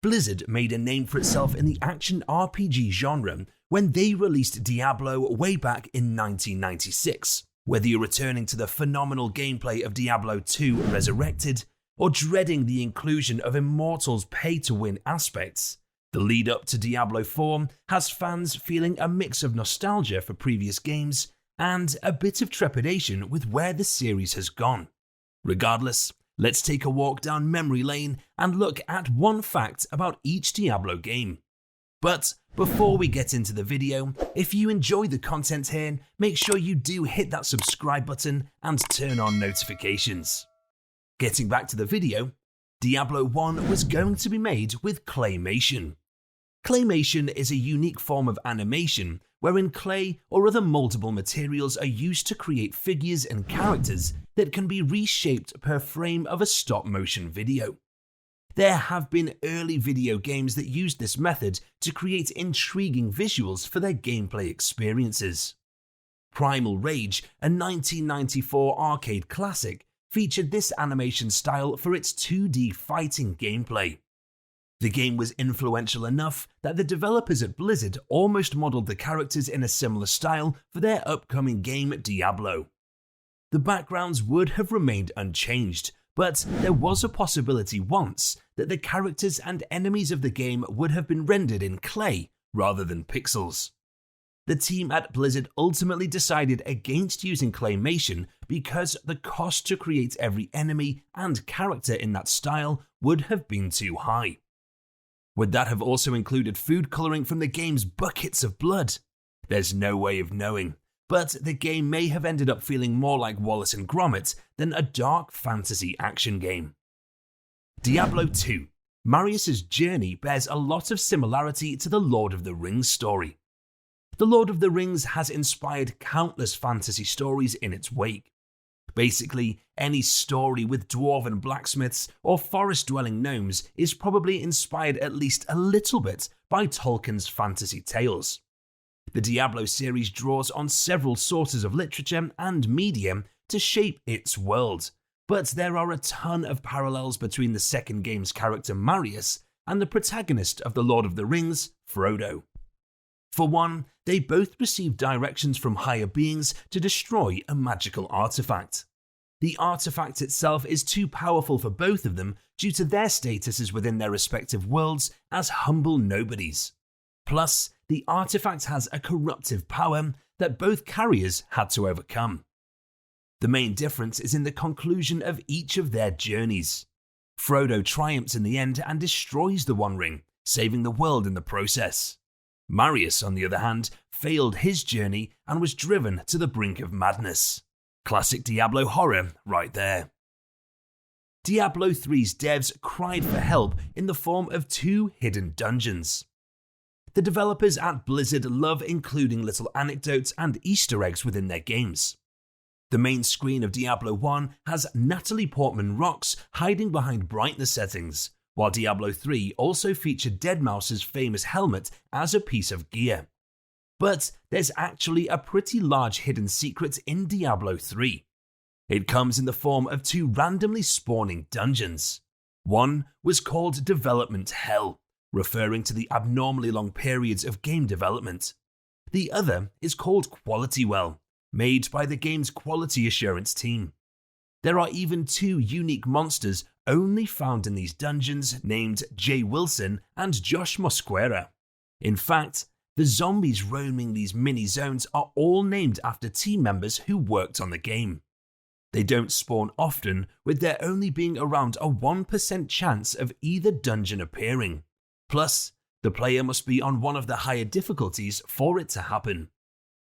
Blizzard made a name for itself in the action RPG genre when they released Diablo way back in 1996. Whether you're returning to the phenomenal gameplay of Diablo 2 Resurrected, or dreading the inclusion of Immortal's pay-to-win aspects, the lead up to Diablo 4 has fans feeling a mix of nostalgia for previous games and a bit of trepidation with where the series has gone. Regardless, let's take a walk down memory lane and look at one fact about each Diablo game. But before we get into the video, if you enjoy the content here, make sure you do hit that subscribe button and turn on notifications. Getting back to the video, Diablo 1 was going to be made with claymation. Claymation is a unique form of animation wherein clay or other moldable materials are used to create figures and characters that can be reshaped per frame of a stop-motion video. There have been early video games that used this method to create intriguing visuals for their gameplay experiences. Primal Rage, a 1994 arcade classic, featured this animation style for its 2D fighting gameplay. The game was influential enough that the developers at Blizzard almost modeled the characters in a similar style for their upcoming game Diablo. The backgrounds would have remained unchanged, but there was a possibility once that the characters and enemies of the game would have been rendered in clay rather than pixels. The team at Blizzard ultimately decided against using claymation because the cost to create every enemy and character in that style would have been too high. Would that have also included food coloring from the game's buckets of blood? There's no way of knowing, but the game may have ended up feeling more like Wallace and Gromit than a dark fantasy action game. Diablo 2. Marius's journey bears a lot of similarity to the Lord of the Rings story. The Lord of the Rings has inspired countless fantasy stories in its wake. Basically, any story with dwarven blacksmiths or forest-dwelling gnomes is probably inspired at least a little bit by Tolkien's fantasy tales. The Diablo series draws on several sources of literature and media to shape its world, but there are a ton of parallels between the second game's character Marius and the protagonist of The Lord of the Rings, Frodo. For one, they both receive directions from higher beings to destroy a magical artifact. The artifact itself is too powerful for both of them due to their statuses within their respective worlds as humble nobodies. Plus, the artifact has a corruptive power that both carriers had to overcome. The main difference is in the conclusion of each of their journeys. Frodo triumphs in the end and destroys the One Ring, saving the world in the process. Marius, on the other hand, failed his journey and was driven to the brink of madness. Classic Diablo horror right there. Diablo 3's devs cried for help in the form of 2 hidden dungeons. The developers at Blizzard love including little anecdotes and Easter eggs within their games. The main screen of Diablo 1 has Natalie Portman rocks hiding behind brightness settings, while Diablo 3 also featured Deadmau5's famous helmet as a piece of gear. But there's actually a pretty large hidden secret in Diablo 3. It comes in the form of 2 randomly spawning dungeons. One was called Development Hell, referring to the abnormally long periods of game development. The other is called Quality Well, made by the game's quality assurance team. There are even 2 unique monsters only found in these dungeons named Jay Wilson and Josh Mosquera. In fact, the zombies roaming these mini-zones are all named after team members who worked on the game. They don't spawn often, with there only being around a 1% chance of either dungeon appearing. Plus, the player must be on one of the higher difficulties for it to happen.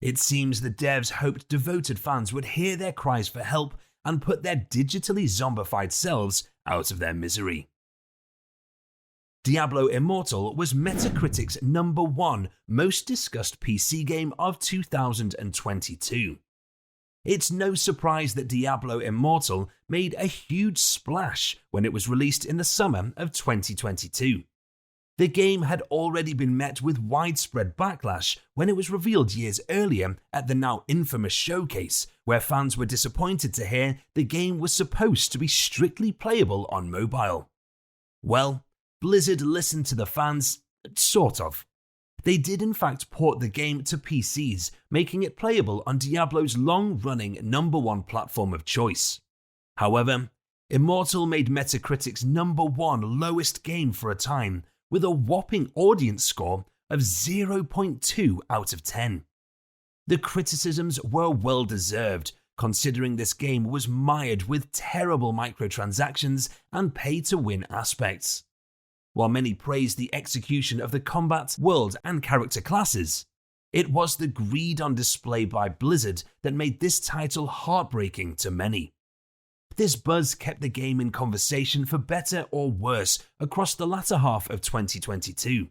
It seems the devs hoped devoted fans would hear their cries for help and put their digitally zombified selves out of their misery. Diablo Immortal was Metacritic's #1 most discussed PC game of 2022. It's no surprise that Diablo Immortal made a huge splash when it was released in the summer of 2022. The game had already been met with widespread backlash when it was revealed years earlier at the now infamous showcase, where fans were disappointed to hear the game was supposed to be strictly playable on mobile. Well, Blizzard listened to the fans, sort of. They did in fact port the game to PCs, making it playable on Diablo's long-running #1 platform of choice. However, Immortal made Metacritic's #1 lowest game for a time, with a whopping audience score of 0.2 out of 10. The criticisms were well deserved, considering this game was mired with terrible microtransactions and pay-to-win aspects. While many praised the execution of the combat, world, and character classes, it was the greed on display by Blizzard that made this title heartbreaking to many. This buzz kept the game in conversation for better or worse across the latter half of 2022.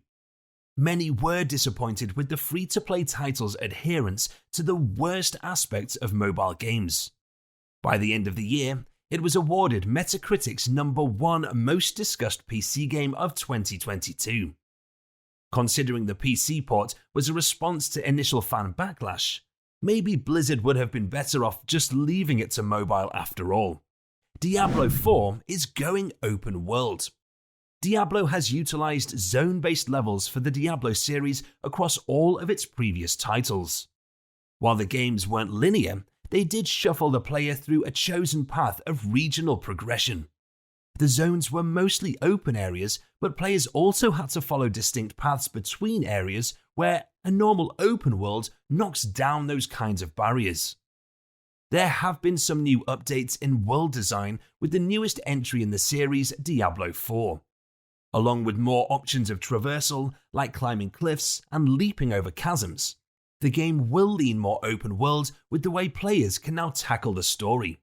Many were disappointed with the free-to-play title's adherence to the worst aspects of mobile games. By the end of the year, it was awarded Metacritic's #1 most discussed PC game of 2022. Considering the PC port was a response to initial fan backlash, maybe Blizzard would have been better off just leaving it to mobile after all. Diablo 4 is going open world. Diablo has utilized zone-based levels for the Diablo series across all of its previous titles. While the games weren't linear, they did shuffle the player through a chosen path of regional progression. The zones were mostly open areas, but players also had to follow distinct paths between areas where a normal open world knocks down those kinds of barriers. There have been some new updates in world design with the newest entry in the series, Diablo 4. Along with more options of traversal, like climbing cliffs and leaping over chasms, the game will lean more open world with the way players can now tackle the story.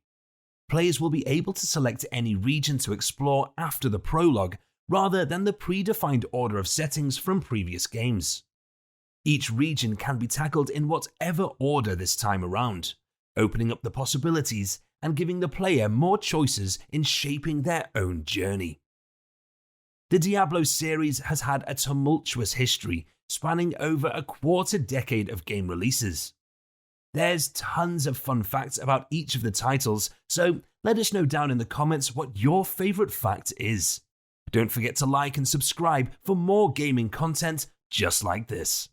Players will be able to select any region to explore after the prologue, rather than the predefined order of settings from previous games. Each region can be tackled in whatever order this time around, opening up the possibilities and giving the player more choices in shaping their own journey. The Diablo series has had a tumultuous history spanning over a quarter-decade of game releases. There's tons of fun facts about each of the titles, so let us know down in the comments what your favourite fact is. Don't forget to like and subscribe for more gaming content just like this.